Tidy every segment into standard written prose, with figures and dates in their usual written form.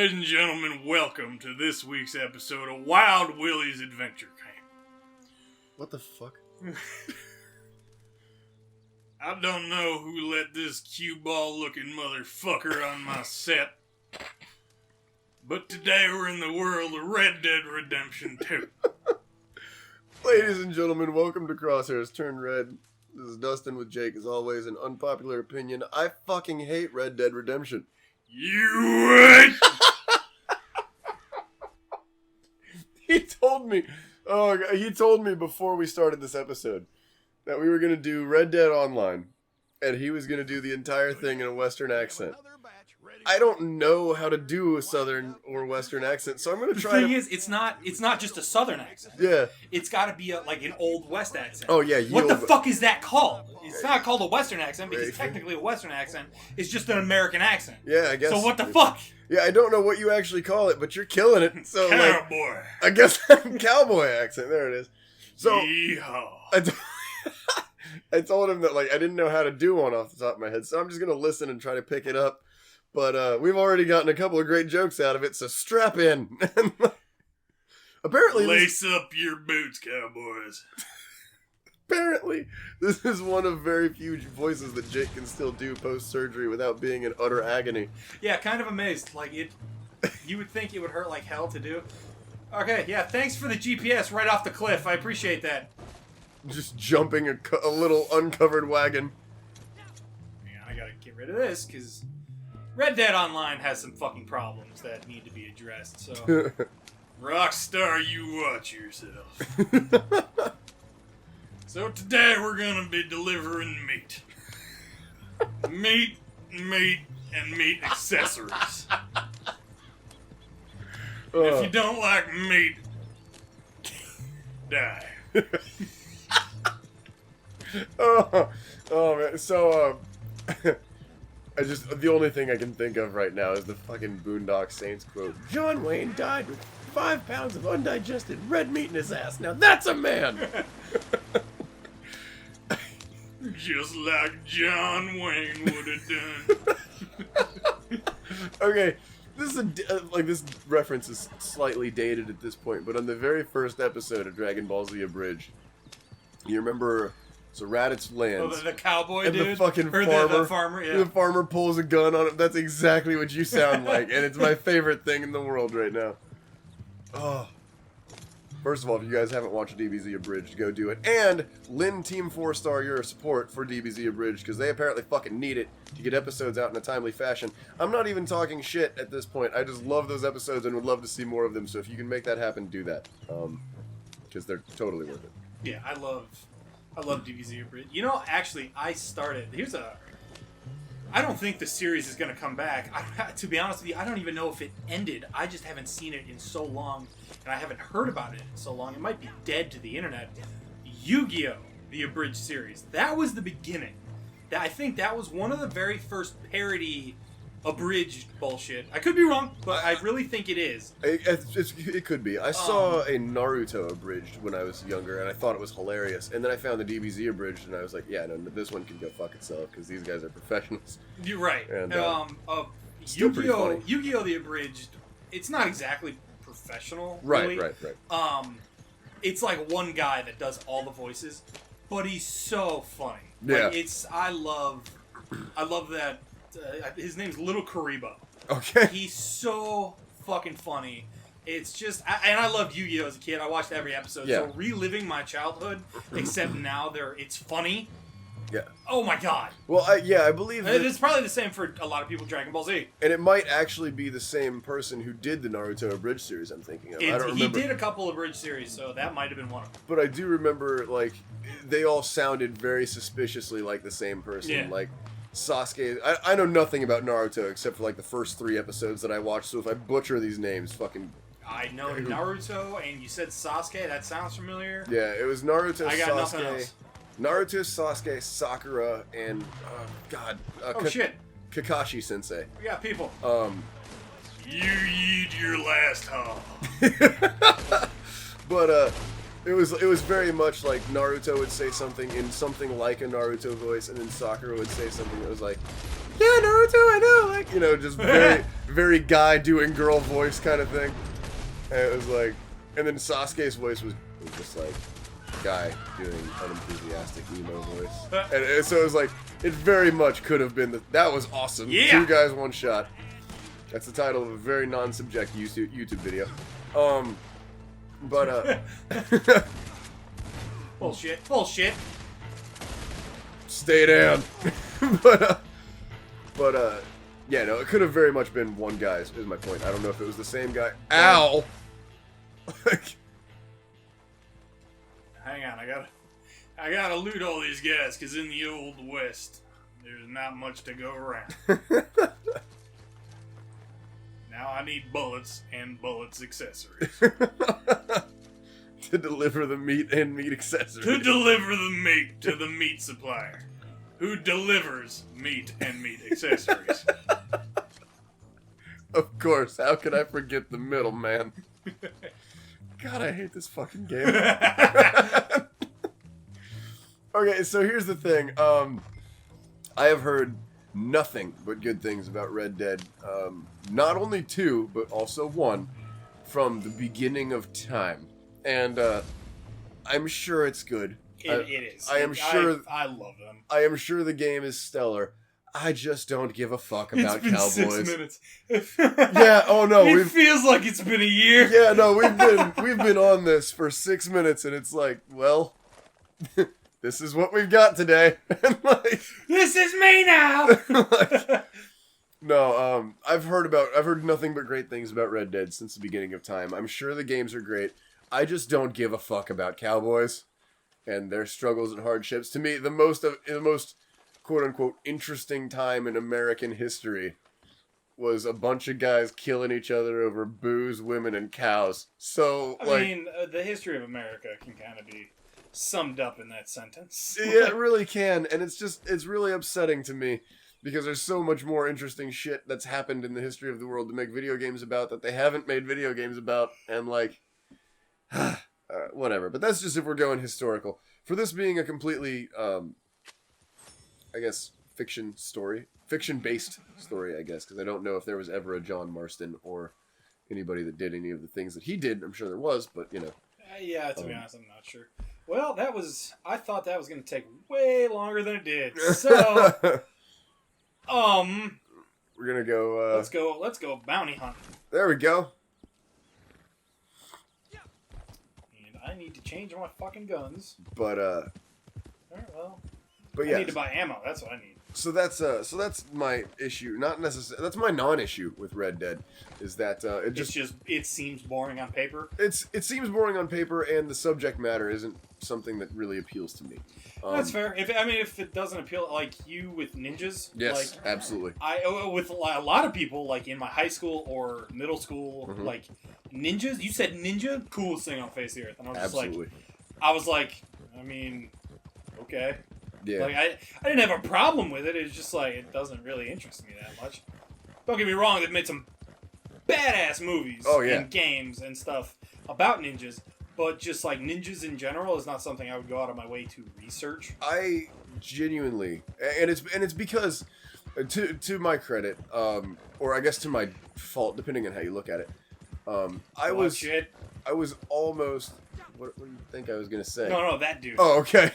Ladies and gentlemen, welcome to this week's episode of Wild Willie's Adventure Camp. What the fuck? I don't know who let this cue ball looking motherfucker on my set, but today we're in the world of Red Dead Redemption 2. Ladies and gentlemen, welcome to Crosshairs Turn Red. This is Dustin with Jake. As always, an unpopular opinion. I fucking hate Red Dead Redemption. You what? He told me before we started this episode that we were going to do Red Dead Online, and he was going to do the entire thing in a Western accent. I don't know how to do a Southern or Western accent, so I'm going to try. The thing is, it's not just a Southern accent. Yeah. It's got to be like an Old West accent. Oh yeah. What the fuck is that called? It's not called a Western accent because technically a Western accent is just an American accent. Yeah, I guess. So what the fuck? Yeah, I don't know what you actually call it, but you're killing it. So Cowboy. I guess cowboy accent. There it is. So Yeehaw. I told him that I didn't know how to do one off the top of my head, so I'm just gonna listen and try to pick it up. But we've already gotten a couple of great jokes out of it, so strap in. Apparently, lace up your boots, cowboys. Apparently, this is one of very few voices that Jake can still do post-surgery without being in utter agony. Yeah, kind of amazed. You would think it would hurt like hell to do. Okay, yeah, thanks for the GPS right off the cliff. I appreciate that. Just jumping a little uncovered wagon. Yeah, I gotta get rid of this, because Red Dead Online has some fucking problems that need to be addressed, so... Rockstar, you watch yourself. So today we're gonna be delivering meat. Meat, and meat accessories. If you don't like meat, die. oh man, so the only thing I can think of right now is the fucking Boondock Saints quote. John Wayne died with 5 pounds of undigested red meat in his ass. Now that's a man. Just like John Wayne would have done. Okay, this is this reference is slightly dated at this point, but on the very first episode of Dragon Ball Z Abridged, you remember? So Raditz lands. Oh, the cowboy and dude? the fucking or farmer. The farmer, yeah. The farmer pulls a gun on him. That's exactly what you sound like, and it's my favorite thing in the world right now. Oh. First of all, if you guys haven't watched DBZ Abridged, go do it. And lend Team 4-Star your support for DBZ Abridged, because they apparently fucking need it to get episodes out in a timely fashion. I'm not even talking shit at this point. I just love those episodes and would love to see more of them, so if you can make that happen, do that. Because they're totally worth it. Yeah, I love DBZ Abridged. You know, actually, I don't think the series is going to come back. To be honest with you, I don't even know if it ended. I just haven't seen it in so long, and I haven't heard about it in so long. It might be dead to the internet. Yu-Gi-Oh! The Abridged series. That was the beginning. I think that was one of the very first parody abridged bullshit. I could be wrong, but I really think it is. It could be. I saw a Naruto abridged when I was younger, and I thought it was hilarious. And then I found the DBZ abridged, and I was like, yeah, no, this one can go fuck itself, because these guys are professionals. You're right. And, Yu-Gi-Oh! The Abridged, it's not exactly professional, really. Right. It's like one guy that does all the voices, but he's so funny. Yeah. I love that. His name's Little Karibo. Okay. He's so fucking funny. It's just, and I loved Yu-Gi-Oh! As a kid. I watched every episode. Yeah. So reliving my childhood, except now it's funny. Yeah. Oh my god. Well, I believe that, it's probably the same for a lot of people. Dragon Ball Z. and it might actually be the same person who did the Naruto abridged series. I'm thinking of. I don't remember. He did a couple of bridge series, so that might have been one of them. But I do remember they all sounded very suspiciously like the same person. Yeah. Like Sasuke. I know nothing about Naruto except for the first 3 episodes that I watched. So if I butcher these names, fucking. I know Naruto, and you said Sasuke. That sounds familiar. Yeah, it was Naruto. I got Sasuke, nothing else. Naruto, Sasuke, Sakura, and shit, Kakashi Sensei. We got people. You eat your last hog. But It was very much like Naruto would say something in something like a Naruto voice, and then Sakura would say something that was like, "Yeah, Naruto, I know," like, you know, just very very guy doing girl voice kind of thing. And it was like, and then Sasuke's voice was just like guy doing unenthusiastic emo voice, and so it was like it very much could have been that was awesome. Yeah. 2 guys, 1 shot. That's the title of a very non-subject YouTube video. But Bullshit. Stay down. but yeah, no, it could have very much been 1 guy. Is my point. I don't know if it was the same guy. Ow. Hang on, I gotta loot all these guys, cause in the old west, there's not much to go around. Now I need bullets and bullets accessories. To deliver the meat and meat accessories. To deliver the meat to the meat supplier, who delivers meat and meat accessories. Of course, how could I forget the middleman? God, I hate this fucking game. Okay, so here's the thing. I have heard nothing but good things about Red Dead. Not only 2, but also 1, from the beginning of time. And I'm sure it's good. It is. I am sure. I love them. I am sure the game is stellar. I just don't give a fuck about It's been cowboys. 6 minutes. Yeah. Oh no. It feels like it's been a year. Yeah. No. We've been on this for 6 minutes, and it's like, well, this is what we've got today. And like, This is me now. no. I've heard nothing but great things about Red Dead since the beginning of time. I'm sure the games are great. I just don't give a fuck about cowboys and their struggles and hardships. To me, the most quote-unquote interesting time in American history was a bunch of guys killing each other over booze, women, and cows. So, I mean, the history of America can kind of be summed up in that sentence. yeah, it really can, and it's really upsetting to me because there's so much more interesting shit that's happened in the history of the world to make video games about that they haven't made video games about, and like, whatever. But that's just if we're going historical. For this being a completely, I guess, fiction-based story, I guess, because I don't know if there was ever a John Marston or anybody that did any of the things that he did. I'm sure there was, but, you know. Yeah, to be honest, I'm not sure. Well, I thought that was going to take way longer than it did. So, we're going to go, let's go bounty hunting. There we go. And I need to change my fucking guns. But, Alright, well. But yeah. I need to buy ammo. That's what I need. So that's my issue. Not necessarily. That's my non-issue with Red Dead. Is that it seems boring on paper. It seems boring on paper, and the subject matter isn't something that really appeals to me. That's fair. If it doesn't appeal, like you with ninjas. Yes, like, absolutely. With a lot of people, like in my high school or middle school, like ninjas. You said ninja, coolest thing on face of the earth, and I was Absolutely. just like, I was like, I mean, okay. Yeah. Like I didn't have a problem with it. It's just like it doesn't really interest me that much. Don't get me wrong; they've made some badass movies and games and stuff about ninjas, but just like ninjas in general is not something I would go out of my way to research. I genuinely, and it's because, to my credit, or I guess to my fault, depending on how you look at it, I was almost. What do you think I was gonna say? No, that dude. Oh, okay.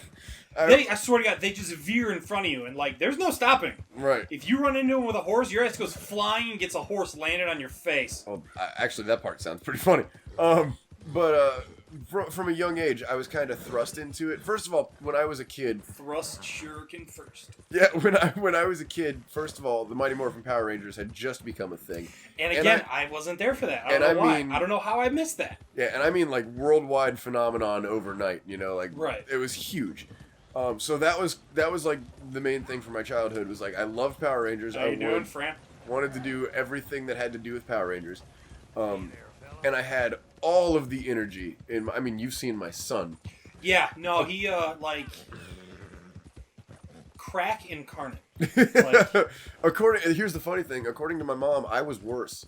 I swear to God, they just veer in front of you, and like, there's no stopping. Right. If you run into him with a horse, your ass goes flying and gets a horse landed on your face. Well, actually, that part sounds pretty funny. But from a young age, I was kind of thrust into it. First of all, when I was a kid, Thrust shuriken first. Yeah, when I was a kid, first of all, the Mighty Morphin Power Rangers had just become a thing. And again, I wasn't there for that. I don't know why. I don't know how I missed that. Yeah, and I mean like worldwide phenomenon overnight. You know, like right. It was huge. So that was like the main thing for my childhood was like I loved Power Rangers. How you doing, Fran? Wanted to do everything that had to do with Power Rangers, and I had all of the energy in. I mean, you've seen my son. Yeah, no, he like crack incarnate. Like, here's the funny thing. According to my mom, I was worse,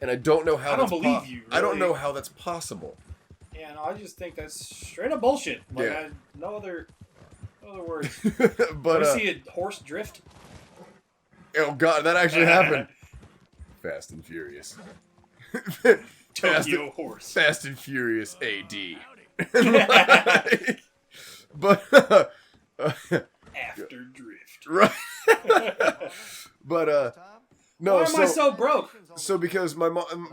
and I don't know how. I don't believe you. Really. I don't know how that's possible. Yeah, no, I just think that's straight up bullshit. Like, Yeah. no other words. But You see a horse drift? oh god, that actually happened. Fast and Furious. Tokyo horse. Fast and Furious AD. But After drift. right. But no. Why am I so broke? So because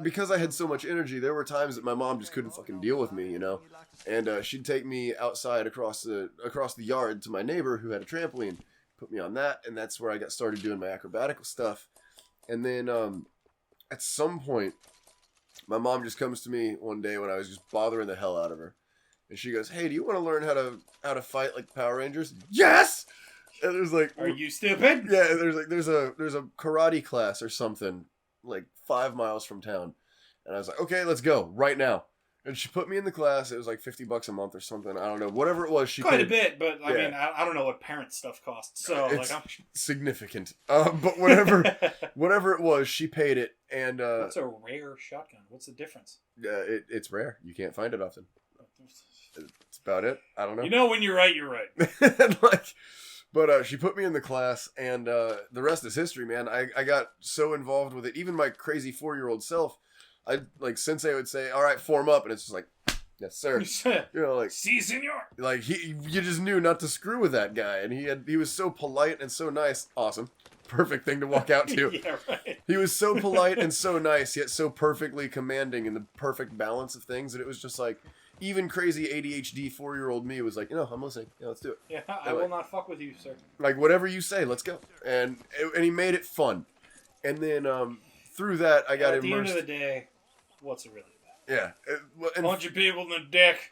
because I had so much energy, there were times that my mom just couldn't fucking deal with me, you know, and she'd take me outside across the yard to my neighbor who had a trampoline, put me on that, and that's where I got started doing my acrobatical stuff. And then at some point, my mom just comes to me one day when I was just bothering the hell out of her, and she goes, "Hey, do you want to learn how to fight like the Power Rangers?" Yes. And there's like, are you stupid? yeah, there's a karate class or something like 5 miles from town, and I was like, okay, let's go right now. And she put me in the class. It was like $50 a month or something. I don't know, whatever it was. She quite paid, a bit, but I yeah. mean, I don't know what parent stuff costs. So it's like, I'm significant. But whatever it was, she paid it, and what's a rare shotgun? What's the difference? it's rare. You can't find it often. It's about it. I don't know. You know, when you're right, you're right. But she put me in the class, and the rest is history, man. I got so involved with it. Even my crazy 4-year-old self, Sensei would say, "All right, form up," and it's just like, "Yes, sir." You know, like, si, senor. like you just knew not to screw with that guy, and he was so polite and so nice. Awesome, perfect thing to walk out to. Yeah, right. He was so polite and so nice, yet so perfectly commanding in the perfect balance of things, and it was just like. Even crazy ADHD 4-year-old me was like, I'm listening. Yeah, let's do it. Yeah, I will not fuck with you, sir. Like, whatever you say, let's go. And he made it fun. And then through that, I got At the immersed. end of the day, what's it really about? Yeah. And Bunch of people in the dick.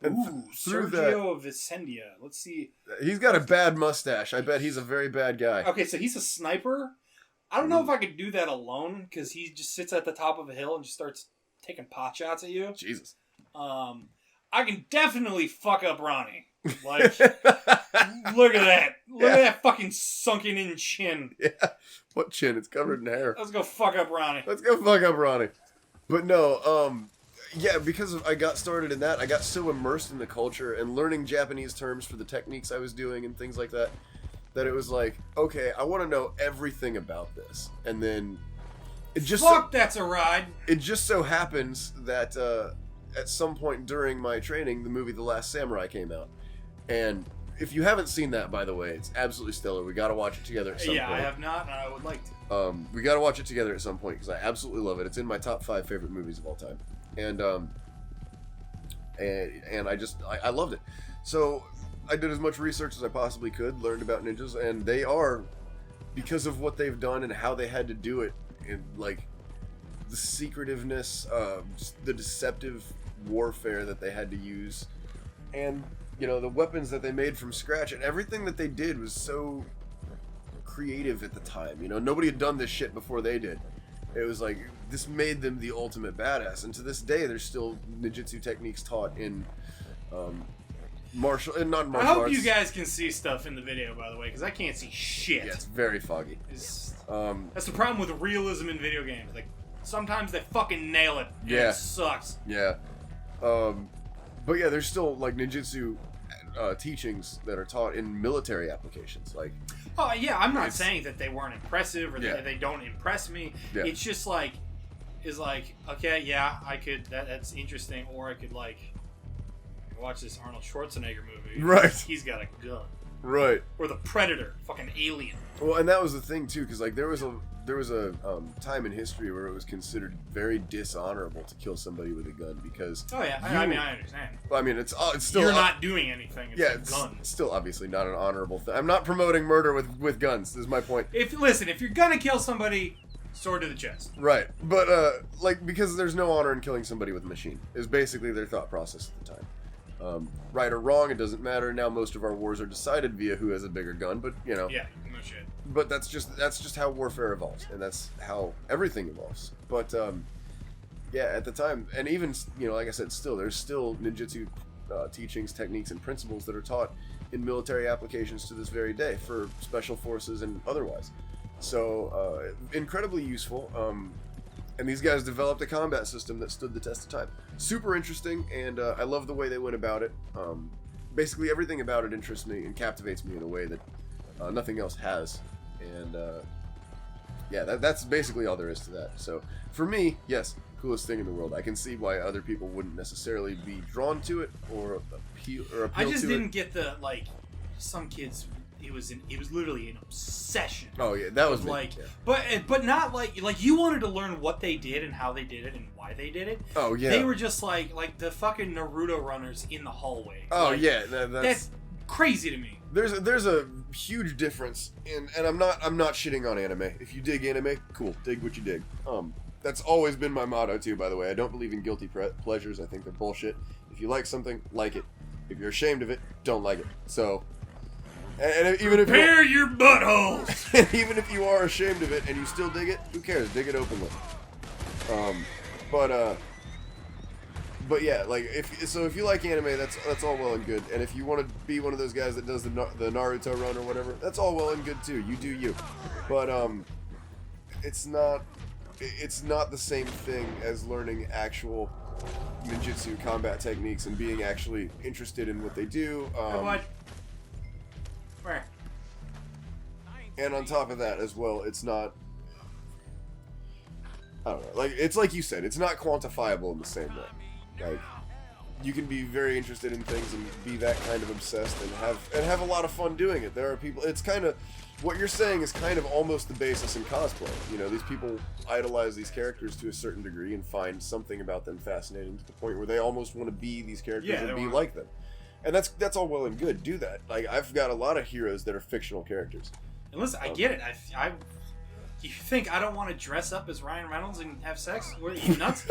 and Ooh, through Sergio Vicendia. Let's see. He's got a bad mustache. I bet he's a very bad guy. Okay, so he's a sniper. I don't know if I could do that alone, because he just sits at the top of a hill and just starts taking pot shots at you. Jesus. I can definitely fuck up Ronnie. Like, look at that. Look at that fucking sunken in chin. Yeah. What chin? It's covered in hair. Let's go fuck up Ronnie. Let's go fuck up Ronnie. But no, yeah, because I got started in that, I got so immersed in the culture and learning Japanese terms for the techniques I was doing and things like that, that it was like, okay, I want to know everything about this. And then it just that's a ride. It just so happens that at some point during my training, the movie The Last Samurai came out. And if you haven't seen that, by the way, it's absolutely stellar. We got to watch it together at some point. Yeah, I have not, and I would like to. We got to watch it together at some point because I absolutely love it. It's in my top 5 favorite movies of all time. And I loved it. So I did as much research as I possibly could, learned about ninjas, and they are, because of what they've done and how they had to do it, and like the secretiveness, the deceptive warfare that they had to use, and the weapons that they made from scratch, and everything that they did was so creative at the time. Nobody had done this shit before they did. It was like, this made them the ultimate badass, and to this day there's still ninjutsu techniques taught in martial and non-martial arts. I hope arts. you guys can see stuff in the video, by the way, because I can't see shit. Yeah, it's very foggy. That's the problem with realism in video games. Like, sometimes they fucking nail it. And Yeah. It sucks. Yeah. But yeah, there's still like ninjutsu teachings that are taught in military applications. Like, oh yeah, I'm not saying that they weren't impressive or Yeah. that they don't impress me. Yeah. It's just like, okay, yeah, I could. That's interesting. Or I could watch this Arnold Schwarzenegger movie. Right. He's got a gun. right. Or the Predator, fucking alien. Well, and that was the thing too, because like there was a time in history where it was considered very dishonorable to kill somebody with a gun because. Oh yeah, I mean I understand. Well, I mean it's still. You're not doing anything. It's Yeah, a gun. it's still obviously not an honorable thing. I'm not promoting murder with guns. Is my point. If you're gonna kill somebody, sword to the chest. Right, but because there's no honor in killing somebody with a machine is basically their thought process at the time. Right or wrong, it doesn't matter. Now most of our wars are decided via who has a bigger gun, but Yeah, no shit. But that's just how warfare evolves, and that's how everything evolves. But yeah, at the time, and even like I said, there's still ninjutsu teachings, techniques, and principles that are taught in military applications to this very day for special forces and otherwise. So incredibly useful. And these guys developed a combat system that stood the test of time. Super interesting, and I love the way they went about it. Basically, everything about it interests me and captivates me in a way that nothing else has. And yeah, that's basically all there is to that. So for me, yes, coolest thing in the world. I can see why other people wouldn't necessarily be drawn to it or appeal to it. I just didn't get the like some kids. It was literally an obsession. Oh yeah, that was like, yeah. but not like you wanted to learn what they did and how they did it and why they did it. Oh yeah, they were just like the fucking Naruto runners in the hallway. Oh like, yeah, that's crazy to me. There's a huge difference in, and I'm not shitting on anime. If you dig anime, cool, dig what you dig. That's always been my motto too. By the way, I don't believe in guilty pleasures. I think they're bullshit. If you like something, like it. If you're ashamed of it, don't like it. So. And even if prepare your buttholes. Even if you are ashamed of it and you still dig it, who cares? Dig it openly. But yeah, like if you like anime, that's all well and good. And if you want to be one of those guys that does the Naruto run or whatever, that's all well and good too. You do you. But it's not the same thing as learning actual ninjutsu combat techniques and being actually interested in what they do. What? Where? And on top of that as well, it's not, I don't know, like, it's like you said, it's not quantifiable in the same way. Like, you can be very interested in things and be that kind of obsessed and have a lot of fun doing it. There are people, it's kind of, what you're saying is kind of almost the basis in cosplay. You know, these people idolize these characters to a certain degree and find something about them fascinating to the point where they almost want to be these characters and be like them. And that's all well and good. Do that. Like, I've got a lot of heroes that are fictional characters. And listen, I get it. You think I don't want to dress up as Ryan Reynolds and have sex? What are you nuts?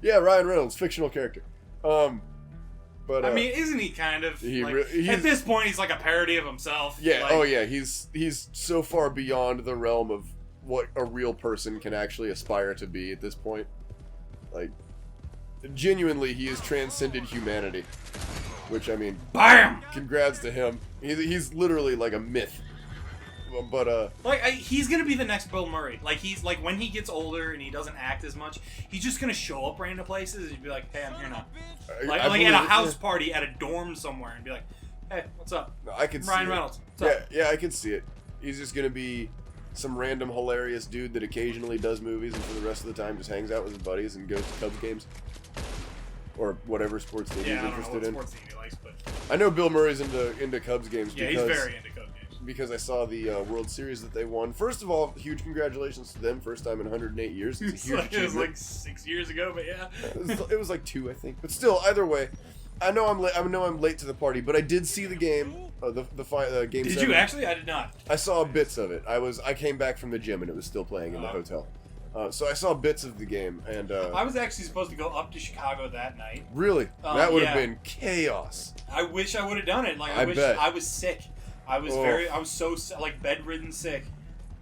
Yeah, Ryan Reynolds, fictional character. But I mean, isn't he kind of? At this point, he's like a parody of himself. Yeah. Like, oh yeah. He's so far beyond the realm of what a real person can actually aspire to be at this point. Like. Genuinely, he has transcended humanity, which, I mean, BAM! Congrats to him. He's literally like a myth. But he's gonna be the next Bill Murray. Like, he's like, when he gets older and he doesn't act as much, he's just gonna show up random places and be like, "Hey, I'm here now." Like at a house party at a dorm somewhere and be like, "Hey, what's up?" I can see Ryan Reynolds. What's up? Yeah, I can see it. He's just gonna be some random hilarious dude that occasionally does movies and for the rest of the time just hangs out with his buddies and goes to Cubs games. Or whatever sports team he's interested in. Sports team he likes, but I know Bill Murray's into Cubs games. Yeah, he's very into Cubs games. Because I saw the World Series that they won. First of all, huge congratulations to them. First time in 108 years. It's a huge achievement. It was like 6 years ago, but yeah. It was like 2, I think. But still, either way, I know I'm late to the party, but I did see the game. The game. Did 7. you actually? I did not. I saw bits of it. I came back from the gym and it was still playing in the hotel. So I saw bits of the game, and I was actually supposed to go up to Chicago that night. Really? That would have been chaos. I wish I would have done it. Like, I wish bet. I was sick. I was so like bedridden sick.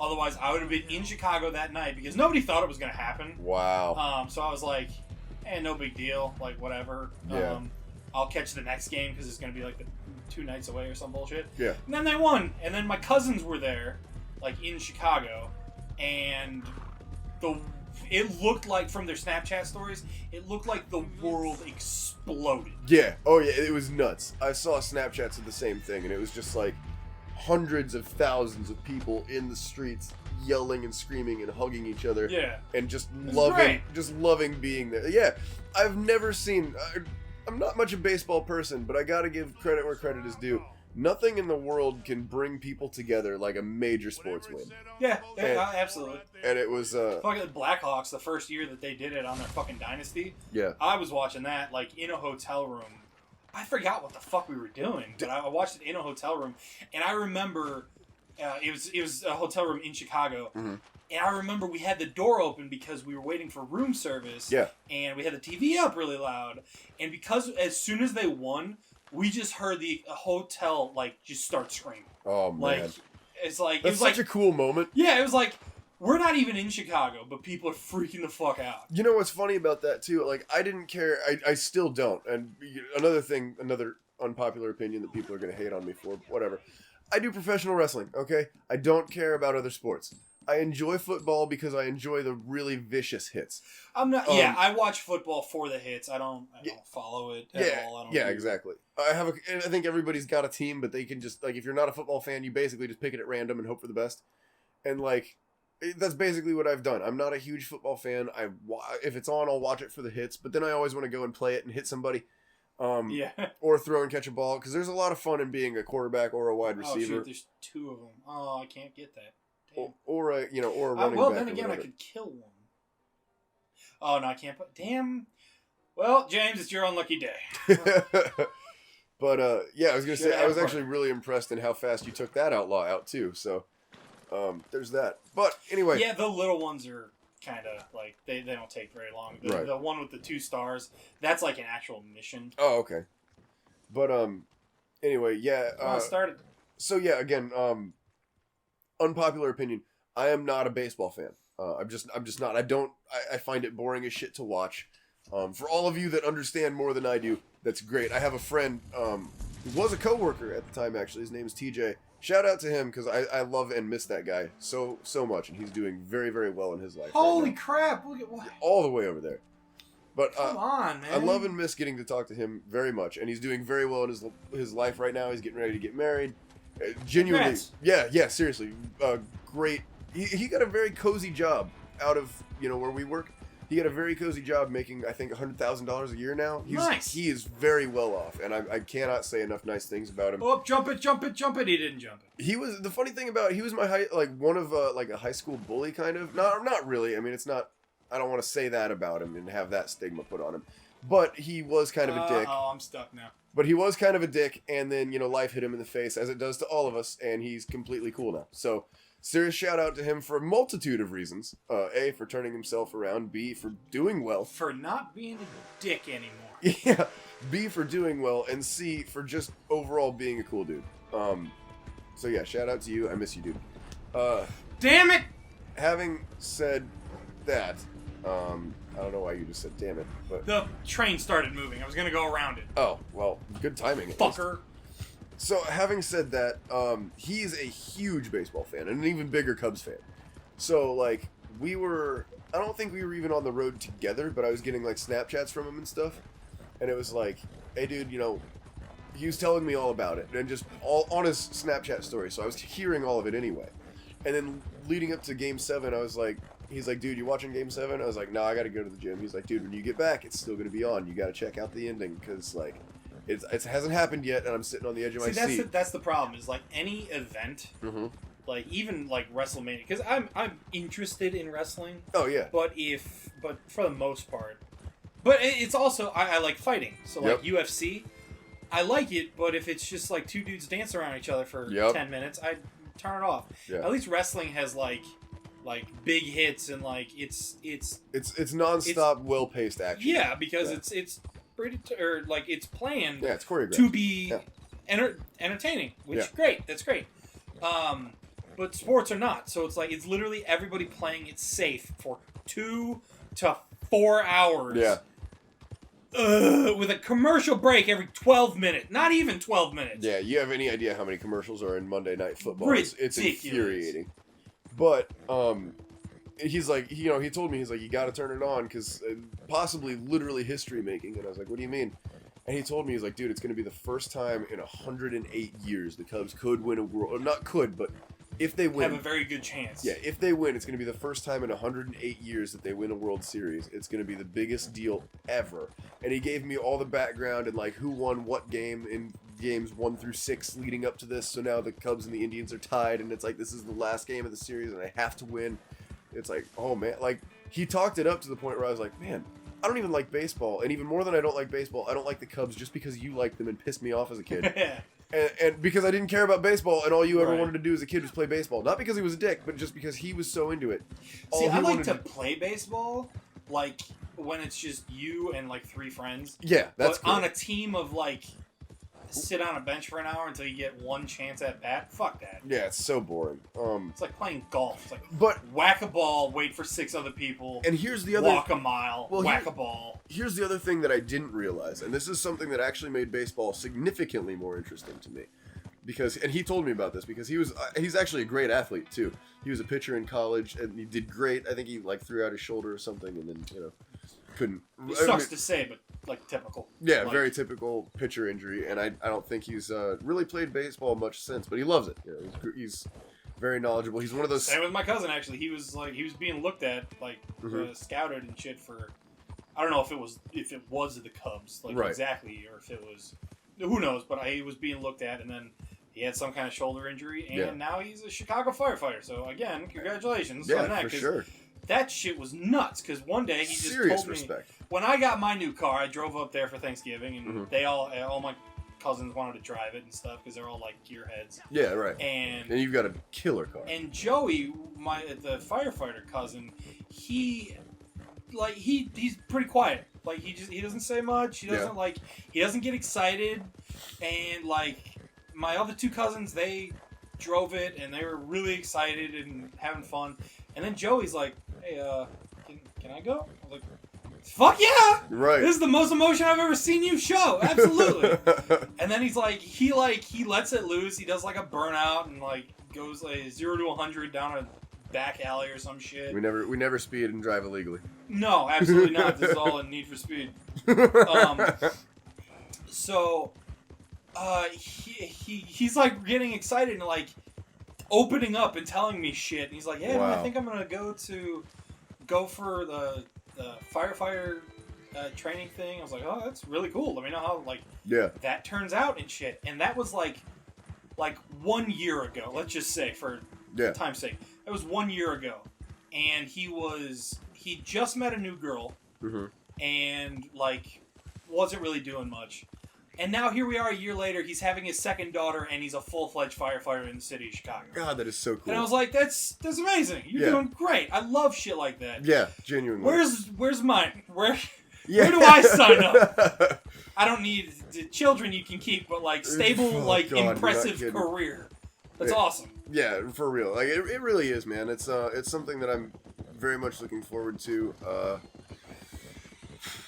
Otherwise, I would have been in Chicago that night because nobody thought it was gonna happen. Wow. So I was like, no big deal. Like, whatever. Yeah. I'll catch the next game because it's gonna be like 2 nights away or some bullshit. Yeah. And then they won, and then my cousins were there, like in Chicago, and. It looked like, from their Snapchat stories, it looked like the world exploded. Yeah. Oh, yeah. It was nuts. I saw Snapchats of the same thing, and it was just like hundreds of thousands of people in the streets yelling and screaming and hugging each other. Yeah. And just loving being there. Yeah. I've never seen... I'm not much a baseball person, but I gotta give credit where credit is due. Nothing in the world can bring people together like a major sports win. Yeah, absolutely. And it was fucking Blackhawks, the first year that they did it on their fucking dynasty. Yeah. I was watching that like in a hotel room. I forgot what the fuck we were doing, but I watched it in a hotel room, and I remember it was a hotel room in Chicago. Mm-hmm. And I remember we had the door open because we were waiting for room service. Yeah. And we had the TV up really loud, and because as soon as they won. We just heard the hotel like just start screaming. Oh man! Like it's like that's such a cool moment. Yeah, it was like we're not even in Chicago, but people are freaking the fuck out. You know what's funny about that too? Like I didn't care. I still don't. And another unpopular opinion that people are gonna hate on me for. Whatever. I do professional wrestling. Okay, I don't care about other sports. I enjoy football because I enjoy the really vicious hits. I'm not. Yeah, I watch football for the hits. I don't follow it at all. I don't Exactly. I think everybody's got a team, but they can just like if you're not a football fan, you basically just pick it at random and hope for the best. And like that's basically what I've done. I'm not a huge football fan. If it's on, I'll watch it for the hits, but then I always want to go and play it and hit somebody. Or throw and catch a ball because there's a lot of fun in being a quarterback or a wide receiver. Oh shoot, there's 2 of them. Oh, I can't get that. Or a running well, back. then again, I could kill one. Oh no, I can't. Damn. Well, James, it's your unlucky day. But I was gonna say I was actually really impressed in how fast you took that outlaw out too. So there's that. But anyway, yeah, the little ones are kind of like they don't take very long. The one with the 2 stars, that's like an actual mission. Oh, okay. But anyway, started. So yeah, again, unpopular opinion. I am not a baseball fan. I'm just not. I find it boring as shit to watch. For all of you that understand more than I do, that's great. I have a friend who was a coworker at the time. Actually, his name is TJ. Shout out to him because I love and miss that guy so much, and he's doing very, very well in his life. Holy crap! Look at what. All the way over there. But come on, man. I love and miss getting to talk to him very much, and he's doing very well in his life right now. He's getting ready to get married. Genuinely, yeah, seriously, great. He got a very cozy job out of where we work. He got a very cozy job making, I think, $100,000 a year now. Nice. He is very well off, and I cannot say enough nice things about him. Oh, jump it! He didn't jump it. He was the funny thing about he was my one of a high school bully kind of. Not really. I mean, it's not. I don't want to say that about him and have that stigma put on him. But he was kind of a dick. Oh, I'm stuck now. But he was kind of a dick, and then life hit him in the face as it does to all of us, and he's completely cool now. So. Serious shout out to him for a multitude of reasons. A, for turning himself around. B, for doing well. For not being a dick anymore. Yeah. B, for doing well. And C, for just overall being a cool dude. So yeah, shout out to you. I miss you, dude. Damn it! Having said that, I don't know why you just said damn it, but... The train started moving. I was gonna go around it. Oh, well, good timing. Fucker. So, having said that, he is a huge baseball fan and an even bigger Cubs fan. So, like, I don't think we were even on the road together, but I was getting, like, Snapchats from him and stuff. And it was like, hey, dude, he was telling me all about it. And just all on his Snapchat story. So, I was hearing all of it anyway. And then, leading up to Game 7, he's like, dude, you watching Game 7? I was like, no, I gotta go to the gym. He's like, dude, when you get back, it's still gonna be on. You gotta check out the ending, because, like... It hasn't happened yet, and I'm sitting on the edge of my seat. That's the problem. Is like any event, like even like WrestleMania, because I'm interested in wrestling. Oh yeah. But for the most part, but it's also I like fighting. So like UFC, I like it, but if it's just like 2 dudes dance around each other for 10 minutes, I turn it off. Yeah. At least wrestling has like big hits and like it's nonstop, well-paced action. Yeah, because it's planned it's choreographed to be entertaining, which that's great. But sports are not, so it's literally everybody playing it safe for 2 to 4 hours. Yeah. With a commercial break every 12 minutes, not even 12 minutes. Yeah, you have any idea how many commercials are in Monday Night Football? Ridiculous. It's infuriating. But he's like, he told me, he's like, you got to turn it on because possibly literally history making. And I was like, what do you mean? And he told me, he's like, dude, it's going to be the first time in 108 years the Cubs could win a world. Or not could, but if they win. Have a very good chance. Yeah, if they win, it's going to be the first time in 108 years that they win a World Series. It's going to be the biggest deal ever. And he gave me all the background and like who won what game in games 1 through 6 leading up to this. So now the Cubs and the Indians are tied, and it's like this is the last game of the series, and I have to win. It's like, oh man, like he talked it up to the point where I was like, man, I don't even like baseball, and even more than I don't like baseball, I don't like the Cubs just because you like them and pissed me off as a kid, and because I didn't care about baseball, and all you ever wanted to do as a kid was play baseball, not because he was a dick, but just because he was so into it. See, I like to play baseball, like when it's just you and like 3 friends. Yeah, that's but cool. On a team of like. Sit on a bench for an hour until you get 1 chance at bat. Fuck that. Yeah, it's so boring. It's like playing golf. It's like but whack a ball, wait for 6 other people. And here's the other walk a mile, whack a ball. Here's the other thing that I didn't realize, and this is something that actually made baseball significantly more interesting to me. and he told me about this because he's actually a great athlete too. He was a pitcher in college and he did great. I think he like threw out his shoulder or something and then couldn't. It sucks to say, but like typical. Yeah, like, very typical pitcher injury, and I don't think he's really played baseball much since, but he loves it. He's very knowledgeable. He's one of those. Same with my cousin actually. He was being looked at scouted and shit for. I don't know if it was the Cubs exactly or if it was who knows, but he was being looked at and then he had some kind of shoulder injury and now he's a Chicago firefighter. So again, congratulations on that. For sure. That shit was nuts because one day he just told me when I got my new car, I drove up there for Thanksgiving and all my cousins wanted to drive it and stuff because they're all like gearheads. Yeah, right. And you've got a killer car. And Joey, the firefighter cousin, he's pretty quiet. Like he doesn't say much. He doesn't he doesn't get excited. And like my other two cousins, they drove it and they were really excited and having fun. And then Joey's like, "Hey, can I go?" I was like, "Fuck yeah!" Right. This is the most emotion I've ever seen you show. Absolutely. And then he's like, he lets it loose. He does like a burnout and like goes like 0 to 100 down a back alley or some shit. We never speed and drive illegally. No, absolutely not. This is all a Need for Speed. So, he's like getting excited and like opening up and telling me shit. And he's like, "Hey, man, I think I'm gonna go for the firefighter training thing." I was like, "Oh, that's really cool. Let me know how that turns out and shit." And that was like 1 year ago. Let's just say for time's sake, that was 1 year ago, and he just met a new girl, and like wasn't really doing much. And now here we are a year later, he's having his second daughter, and he's a full-fledged firefighter in the city of Chicago. God, that is so cool. And I was like, that's amazing. You're doing great. I love shit like that. Yeah, genuinely. Where's mine? Where do I sign up? I don't need the children you can keep, but like stable, impressive career. That's awesome. Yeah, for real. Like it really is, man. It's something that I'm very much looking forward to.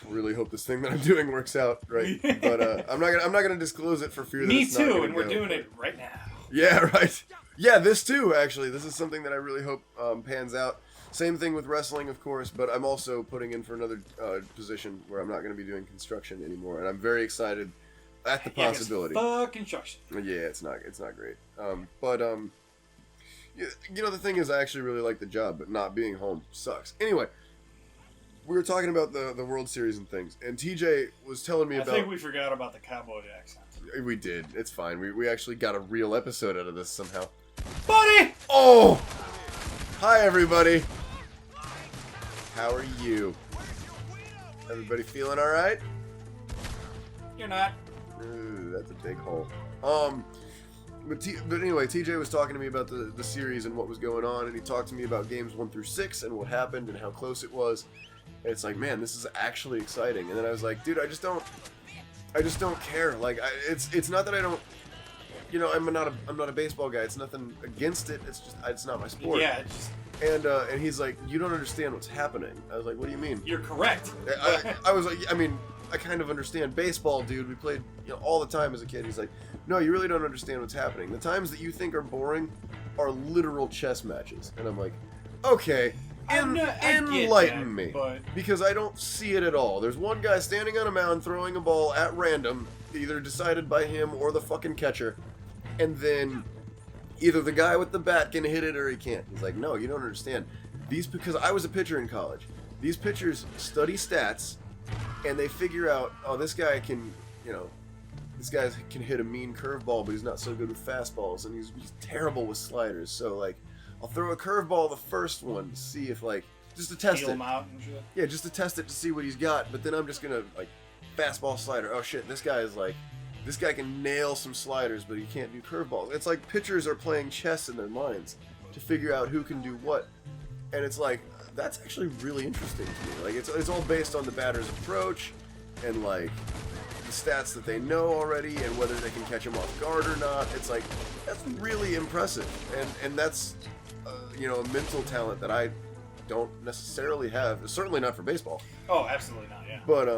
Really hope this thing that I'm doing works out, right? But I'm not gonna disclose it for fear that Me it's not too, gonna and we're go, doing but... it right now. Yeah, right. Yeah, this too. Actually, this is something that I really hope pans out. Same thing with wrestling, of course, but I'm also putting in for another position where I'm not going to be doing construction anymore, and I'm very excited at the possibility. Fuck construction. Yeah, it's not great. The thing is, I actually really like the job, but not being home sucks. Anyway. We were talking about the World Series and things, and TJ was telling me about... I think we forgot about the cowboy accent. We did. It's fine. We actually got a real episode out of this somehow. Buddy! Oh! Hi, everybody. How are you? Everybody feeling all right? You're not. Ooh, that's a big hole. But anyway, TJ was talking to me about the series and what was going on, and he talked to me about games 1 through 6 and what happened and how close it was. And it's like, man, this is actually exciting. And then I was like, dude, I just don't care. Like, it's not that I don't, I'm not a baseball guy. It's nothing against it. It's just, it's not my sport. Yeah. It's just... And he's like, you don't understand what's happening. I was like, what do you mean? You're correct. I was like, I mean, I kind of understand baseball, dude. We played all the time as a kid. He's like, no, you really don't understand what's happening. The times that you think are boring are literal chess matches. And I'm like, okay. Enlighten me, because I don't see it at all. There's one guy standing on a mound throwing a ball at random, either decided by him or the fucking catcher, and then either the guy with the bat can hit it or he can't. He's like, no, you don't understand. Because I was a pitcher in college. These pitchers study stats, and they figure out, oh, this guy can, this guy can hit a mean curveball, but he's not so good with fastballs, and he's terrible with sliders. So like, I'll throw a curveball the first one to see if, just to test it. Him out and shit. Yeah, just to test it to see what he's got. But then I'm just going to, fastball, slider. Oh, shit, this guy can nail some sliders, but he can't do curveballs. It's like pitchers are playing chess in their minds to figure out who can do what. And it's like, that's actually really interesting to me. It's all based on the batter's approach and, the stats that they know already and whether they can catch him off guard or not. It's like, that's really impressive. And that's... a mental talent that I don't necessarily have. Certainly not for baseball. Oh, absolutely not, yeah. But,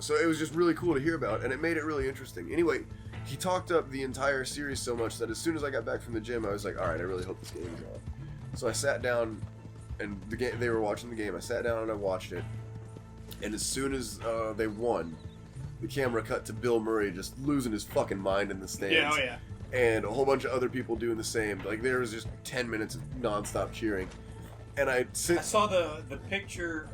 so it was just really cool to hear about, and it made it really interesting. Anyway, he talked up the entire series so much that as soon as I got back from the gym, I was like, all right, I really hope this game is on. So I sat down, and they were watching the game. I sat down and I watched it. And as soon as they won, the camera cut to Bill Murray just losing his fucking mind in the stands. Yeah, oh yeah. And a whole bunch of other people doing the same. Like, there was just 10 minutes of nonstop cheering. And I saw the picture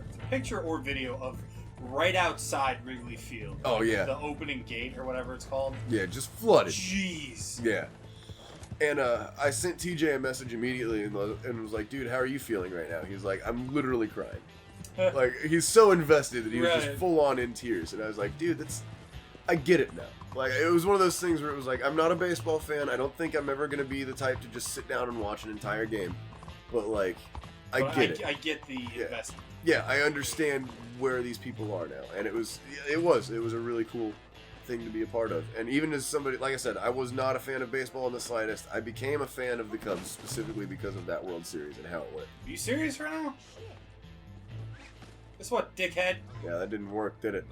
or video of right outside Wrigley Field. Oh, yeah. The opening gate or whatever it's called. Yeah, just flooded. Jeez. Yeah. And I sent TJ a message immediately and was like, dude, how are you feeling right now? He's like, I'm literally crying. Like, he's so invested that he was just full on in tears. And I was like, dude, I get it now. Like, it was one of those things where it was like, I'm not a baseball fan. I don't think I'm ever going to be the type to just sit down and watch an entire game. But, like, I get it. I get the investment. Yeah, I understand where these people are now. And it was a really cool thing to be a part of. And even as somebody, like I said, I was not a fan of baseball in the slightest. I became a fan of the Cubs specifically because of that World Series and how it went. Are you serious right now? Guess what, dickhead? Yeah, that didn't work, did it?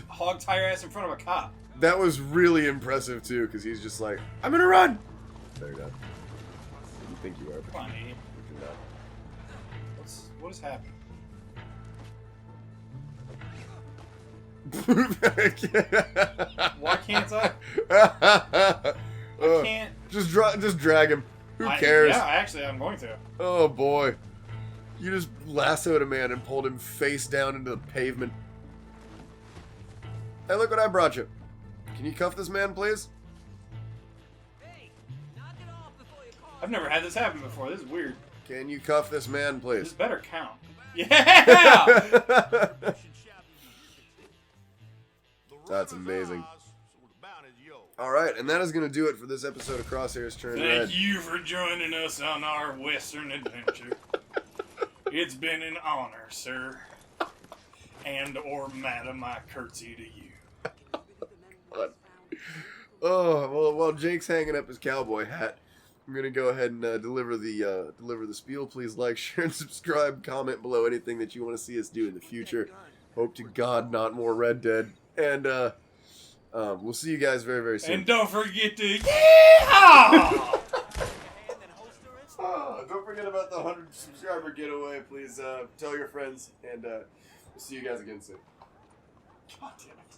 Hog tie your ass in front of a cop. That was really impressive too, because he's just like, I'm gonna run! No, you're not. You think you are, but Come on, idiot. you're not. What is happening? Why can't I? I can't. Just drag him. Who cares? Yeah, I'm going to. Oh boy. You just lassoed a man and pulled him face down into the pavement. Hey, look what I brought you. Can you cuff this man, please? I've never had this happen before. This is weird. Can you cuff this man, This please? better count. Yeah! That's amazing. Alright, and that is going to do it for this episode of Crosshairs Turn Red. Thank you for joining us on our Western adventure. It's been an honor, sir. And or madam, I curtsy to you. Oh, well, while Jake's hanging up his cowboy hat, I'm going to go ahead and deliver the spiel. Please like, share, and subscribe. Comment below anything that you want to see us do in the future. Hope to God not more Red Dead. And we'll see you guys very, very soon. And don't forget to yeehaw! Don't forget about the 100 subscriber giveaway. Please tell your friends, and we'll see you guys again soon. God damn it.